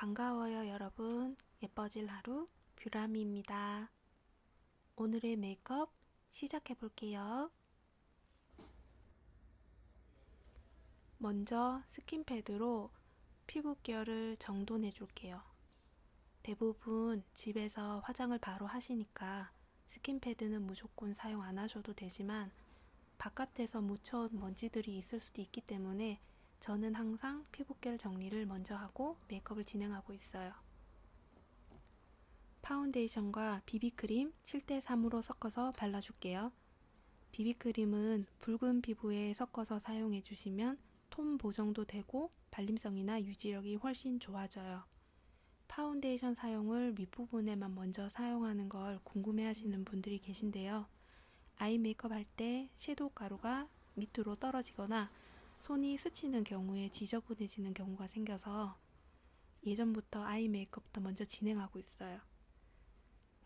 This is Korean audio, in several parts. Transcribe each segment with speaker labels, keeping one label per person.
Speaker 1: 반가워요, 여러분. 예뻐질 하루 뷰라미입니다. 오늘의 메이크업 시작해 볼게요. 먼저 스킨패드로 피부결을 정돈해 줄게요. 대부분 집에서 화장을 바로 하시니까 스킨패드는 무조건 사용 안 하셔도 되지만 바깥에서 묻혀온 먼지들이 있을 수도 있기 때문에 저는 항상 피부결 정리를 먼저 하고 메이크업을 진행하고 있어요. 파운데이션과 비비크림 7대3으로 섞어서 발라줄게요. 비비크림은 붉은 피부에 섞어서 사용해 주시면 톤 보정도 되고 발림성이나 유지력이 훨씬 좋아져요. 파운데이션 사용을 윗부분에만 먼저 사용하는 걸 궁금해 하시는 분들이 계신데요. 아이 메이크업 할 때 섀도우 가루가 밑으로 떨어지거나 손이 스치는 경우에 지저분해지는 경우가 생겨서 예전부터 아이 메이크업부터 먼저 진행하고 있어요.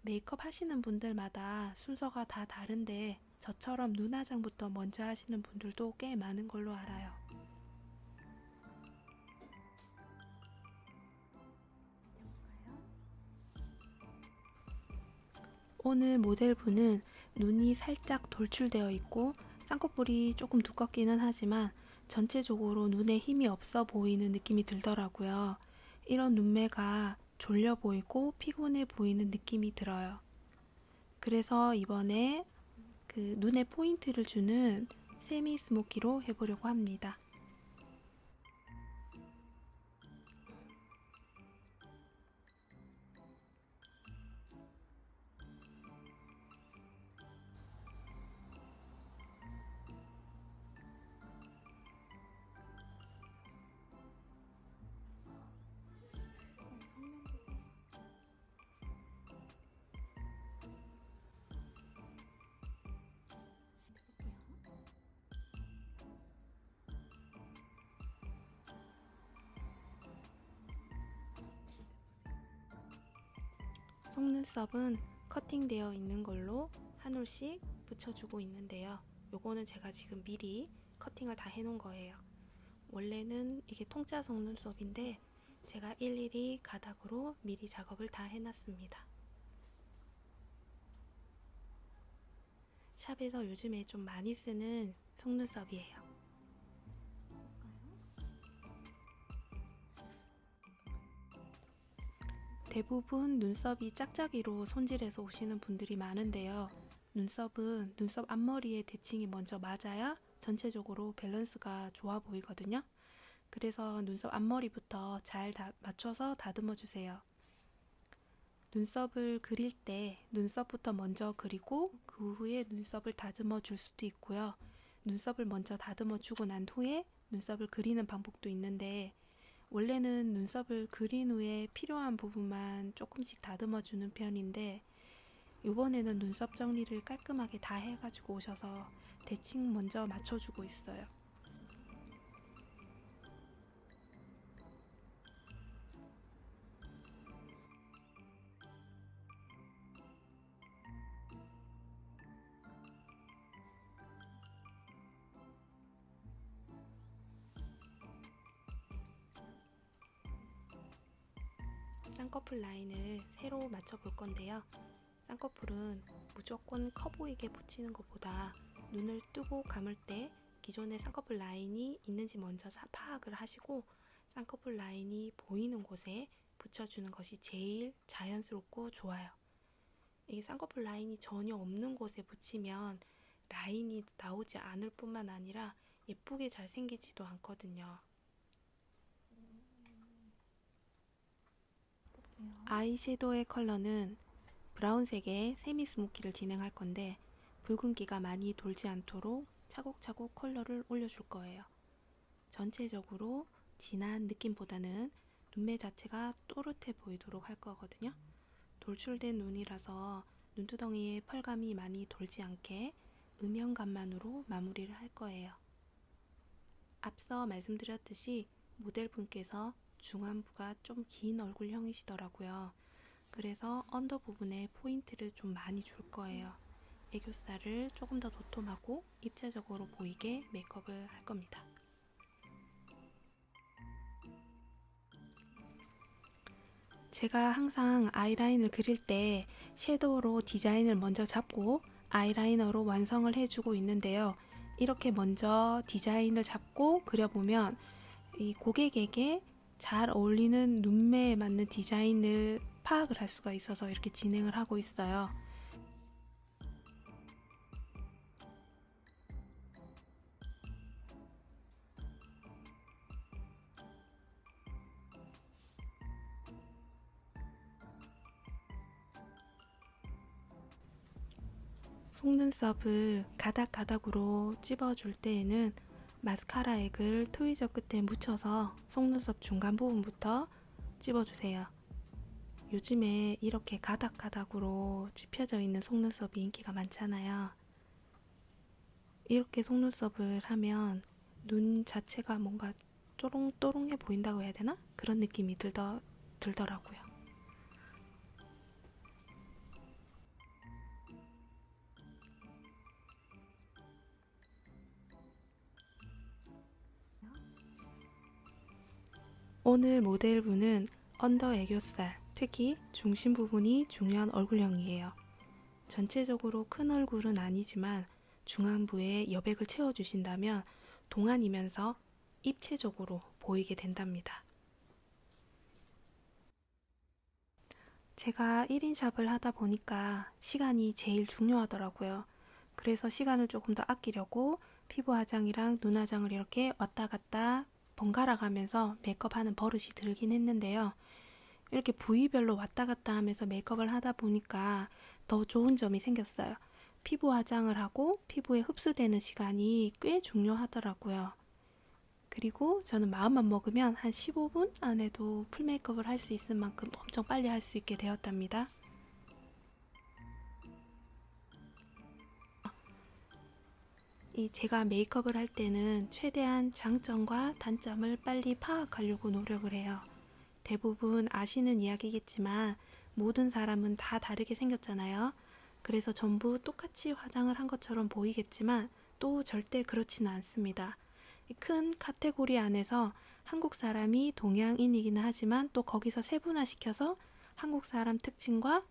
Speaker 1: 메이크업 하시는 분들마다 순서가 다 다른데 저처럼 눈화장부터 먼저 하시는 분들도 꽤 많은 걸로 알아요. 오늘 모델분은 눈이 살짝 돌출되어 있고 쌍꺼풀이 조금 두껍기는 하지만 전체적으로 눈에 힘이 없어 보이는 느낌이 들더라고요. 이런 눈매가 졸려 보이고 피곤해 보이는 느낌이 들어요. 그래서 이번에 그 눈에 포인트를 주는 세미 스모키로 해보려고 합니다. 속눈썹은 커팅되어 있는 걸로 한 올씩 붙여주고 있는데요. 요거는 제가 지금 미리 커팅을 다 해놓은 거예요. 원래는 이게 통짜 속눈썹인데 제가 일일이 가닥으로 미리 작업을 다 해놨습니다. 샵에서 요즘에 좀 많이 쓰는 속눈썹이에요. 대부분 눈썹이 짝짝이로 손질해서 오시는 분들이 많은데요. 눈썹은 눈썹 앞머리에 대칭이 먼저 맞아야 전체적으로 밸런스가 좋아 보이거든요. 그래서 눈썹 앞머리부터 잘 맞춰서 다듬어 주세요. 눈썹을 그릴 때 눈썹부터 먼저 그리고 그 후에 눈썹을 다듬어 줄 수도 있고요. 눈썹을 먼저 다듬어 주고 난 후에 눈썹을 그리는 방법도 있는데 원래는 눈썹을 그린 후에 필요한 부분만 조금씩 다듬어 주는 편인데 이번에는 눈썹 정리를 깔끔하게 다 해가지고 오셔서 대칭 먼저 맞춰주고 있어요. 쌍꺼풀 라인을 새로 맞춰볼 건데요. 쌍꺼풀은 무조건 커 보이게 붙이는 것보다 눈을 뜨고 감을 때 기존의 쌍꺼풀 라인이 있는지 먼저 파악을 하시고 쌍꺼풀 라인이 보이는 곳에 붙여주는 것이 제일 자연스럽고 좋아요. 이 쌍꺼풀 라인이 전혀 없는 곳에 붙이면 라인이 나오지 않을 뿐만 아니라 예쁘게 잘 생기지도 않거든요. 아이섀도우의 컬러는 브라운색의 세미 스모키를 진행할 건데 붉은기가 많이 돌지 않도록 차곡차곡 컬러를 올려줄 거예요. 전체적으로 진한 느낌보다는 눈매 자체가 또렷해 보이도록 할 거거든요. 돌출된 눈이라서 눈두덩이에 펄감이 많이 돌지 않게 음영감만으로 마무리를 할 거예요. 앞서 말씀드렸듯이 모델분께서 중안부가 좀 긴 얼굴형이시더라고요. 그래서 언더 부분에 포인트를 좀 많이 줄 거예요. 애교살을 조금 더 도톰하고 입체적으로 보이게 메이크업을 할 겁니다. 제가 항상 아이라인을 그릴 때 섀도우로 디자인을 먼저 잡고 아이라이너로 완성을 해주고 있는데요. 이렇게 먼저 디자인을 잡고 그려보면 이 고객에게 잘 어울리는 눈매에 맞는 디자인을 파악을 할 수가 있어서 이렇게 진행을 하고 있어요. 속눈썹을 가닥가닥으로 찝어줄 때에는 마스카라 액을 트위저 끝에 묻혀서 속눈썹 중간 부분부터 찝어주세요. 요즘에 이렇게 가닥가닥으로 찝혀져 있는 속눈썹이 인기가 많잖아요. 이렇게 속눈썹을 하면 눈 자체가 뭔가 또롱또롱해 보인다고 해야 되나? 그런 느낌이 들더라고요. 오늘 모델분은 언더 애교살, 특히 중심 부분이 중요한 얼굴형이에요. 전체적으로 큰 얼굴은 아니지만 중안부에 여백을 채워주신다면 동안이면서 입체적으로 보이게 된답니다. 제가 1인 샵을 하다 보니까 시간이 제일 중요하더라고요. 그래서 시간을 조금 더 아끼려고 피부 화장이랑 눈 화장을 이렇게 왔다 갔다 번갈아 가면서 메이크업하는 버릇이 들긴 했는데요. 이렇게 부위별로 왔다 갔다 하면서 메이크업을 하다 보니까 더 좋은 점이 생겼어요. 피부 화장을 하고 피부에 흡수되는 시간이 꽤 중요하더라고요. 그리고 저는 마음만 먹으면 한 15분 안에도 풀 메이크업을 할 수 있을 만큼 엄청 빨리 할 수 있게 되었답니다. 제가 메이크업을 할 때는 최대한 장점과 단점을 빨리 파악하려고 노력을 해요. 대부분 아시는 이야기겠지만 모든 사람은 다 다르게 생겼잖아요. 그래서 전부 똑같이 화장을 한 것처럼 보이겠지만 또 절대 그렇지는 않습니다. 큰 카테고리 안에서 한국 사람이 동양인이기는 하지만 또 거기서 세분화시켜서 한국 사람 특징과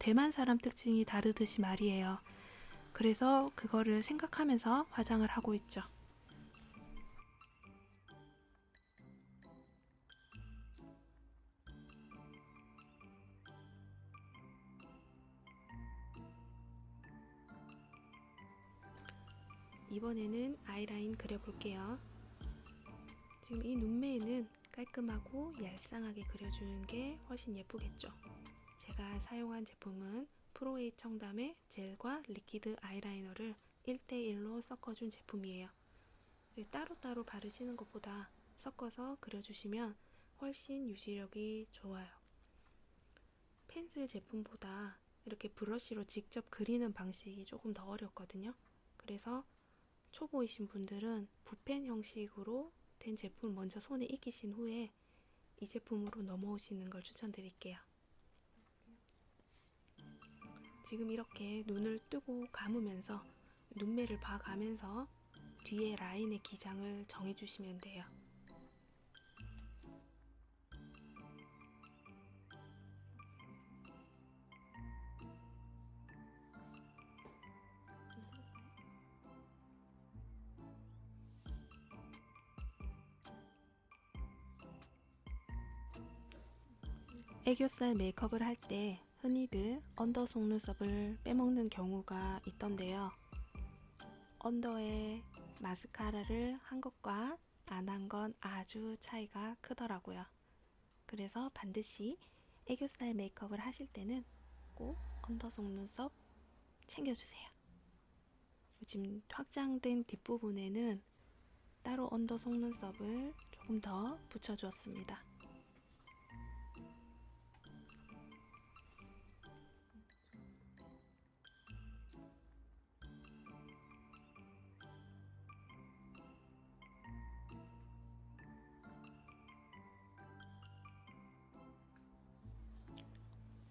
Speaker 1: 대만 사람 특징이 다르듯이 말이에요. 그래서 그거를 생각하면서 화장을 하고 있죠. 이번에는 아이라인 그려볼게요. 지금 이 눈매에는 깔끔하고 얄쌍하게 그려주는 게 훨씬 예쁘겠죠. 제가 사용한 제품은 프로에이 청담의 젤과 리퀴드 아이라이너를 1대1로 섞어준 제품이에요. 따로따로 바르시는 것보다 섞어서 그려주시면 훨씬 유지력이 좋아요. 펜슬 제품보다 이렇게 브러쉬로 직접 그리는 방식이 조금 더 어렵거든요. 그래서 초보이신 분들은 붓펜 형식으로 된 제품을 먼저 손에 익히신 후에 이 제품으로 넘어오시는 걸 추천드릴게요. 지금 이렇게 눈을 뜨고 감으면서 눈매를 봐가면서 뒤에 라인의 기장을 정해주시면 돼요. 애교살 메이크업을 할 때 흔히들 언더 속눈썹을 빼먹는 경우가 있던데요. 언더에 마스카라를 한 것과 안 한 건 아주 차이가 크더라고요. 그래서 반드시 애교살 메이크업을 하실 때는 꼭 언더 속눈썹 챙겨주세요. 지금 확장된 뒷부분에는 따로 언더 속눈썹을 조금 더 붙여주었습니다.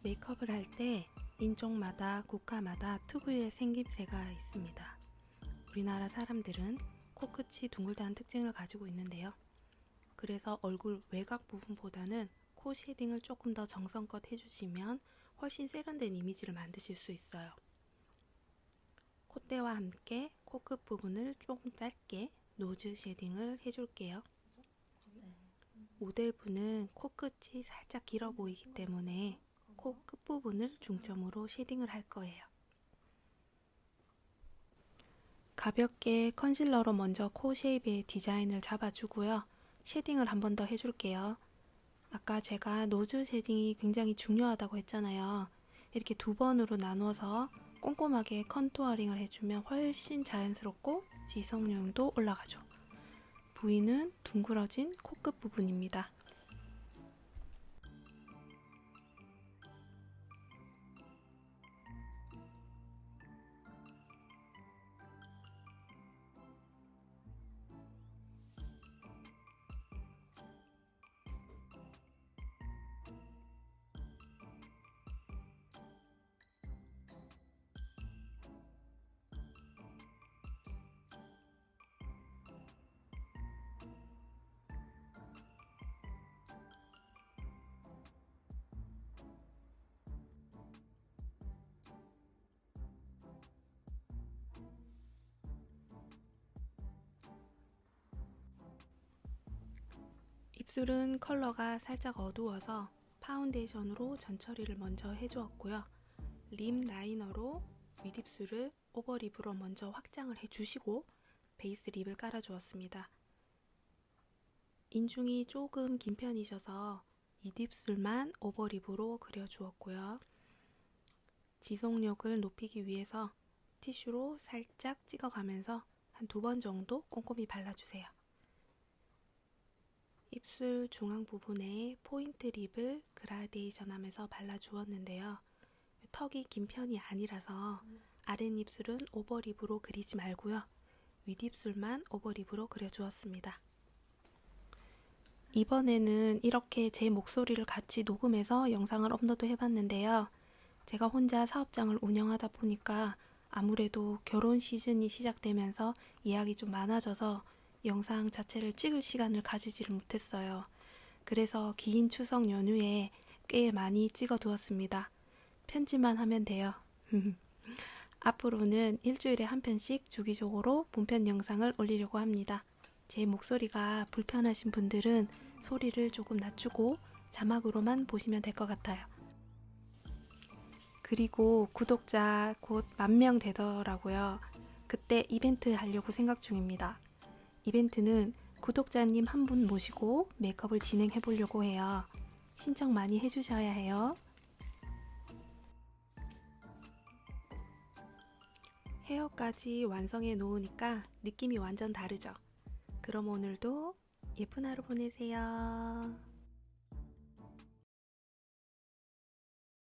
Speaker 1: 메이크업을 할 때 인종마다 국가마다 특유의 생김새가 있습니다. 우리나라 사람들은 코끝이 둥글다는 특징을 가지고 있는데요. 그래서 얼굴 외곽 부분보다는 코 쉐딩을 조금 더 정성껏 해주시면 훨씬 세련된 이미지를 만드실 수 있어요. 콧대와 함께 코끝 부분을 조금 짧게 노즈 쉐딩을 해줄게요. 모델분은 코끝이 살짝 길어 보이기 때문에 코 끝부분을 중점으로 쉐딩을 할 거예요. 가볍게 컨실러로 먼저 코 쉐입의 디자인을 잡아주고요. 쉐딩을 한 번 더 해줄게요. 아까 제가 노즈 쉐딩이 굉장히 중요하다고 했잖아요. 이렇게 두 번으로 나누어서 꼼꼼하게 컨투어링을 해주면 훨씬 자연스럽고 지속력도 올라가죠. 부위는 둥그러진 코끝 부분입니다. 입술은 컬러가 살짝 어두워서 파운데이션으로 전처리를 먼저 해주었고요. 립 라이너로 윗입술을 오버립으로 먼저 확장을 해주시고 베이스 립을 깔아주었습니다. 인중이 조금 긴 편이셔서 윗입술만 오버립으로 그려주었고요. 지속력을 높이기 위해서 티슈로 살짝 찍어가면서 한 2번 정도 꼼꼼히 발라주세요. 입술 중앙 부분에 포인트 립을 그라데이션 하면서 발라주었는데요. 턱이 긴 편이 아니라서 아랫입술은 오버립으로 그리지 말고요. 윗입술만 오버립으로 그려주었습니다. 이번에는 이렇게 제 목소리를 같이 녹음해서 영상을 업로드 해봤는데요. 제가 혼자 사업장을 운영하다 보니까 아무래도 결혼 시즌이 시작되면서 예약이 좀 많아져서 영상 자체를 찍을 시간을 가지지를 못했어요. 그래서 긴 추석 연휴에 꽤 많이 찍어두었습니다. 편집만 하면 돼요. 앞으로는 일주일에 한 편씩 주기적으로 본편 영상을 올리려고 합니다. 제 목소리가 불편하신 분들은 소리를 조금 낮추고 자막으로만 보시면 될 것 같아요. 그리고 구독자 곧 10,000명 되더라고요. 그때 이벤트 하려고 생각 중입니다. 이벤트는 구독자님 한 분 모시고 메이크업을 진행해 보려고 해요. 신청 많이 해주셔야 해요. 헤어까지 완성해 놓으니까 느낌이 완전 다르죠? 그럼 오늘도 예쁜 하루 보내세요.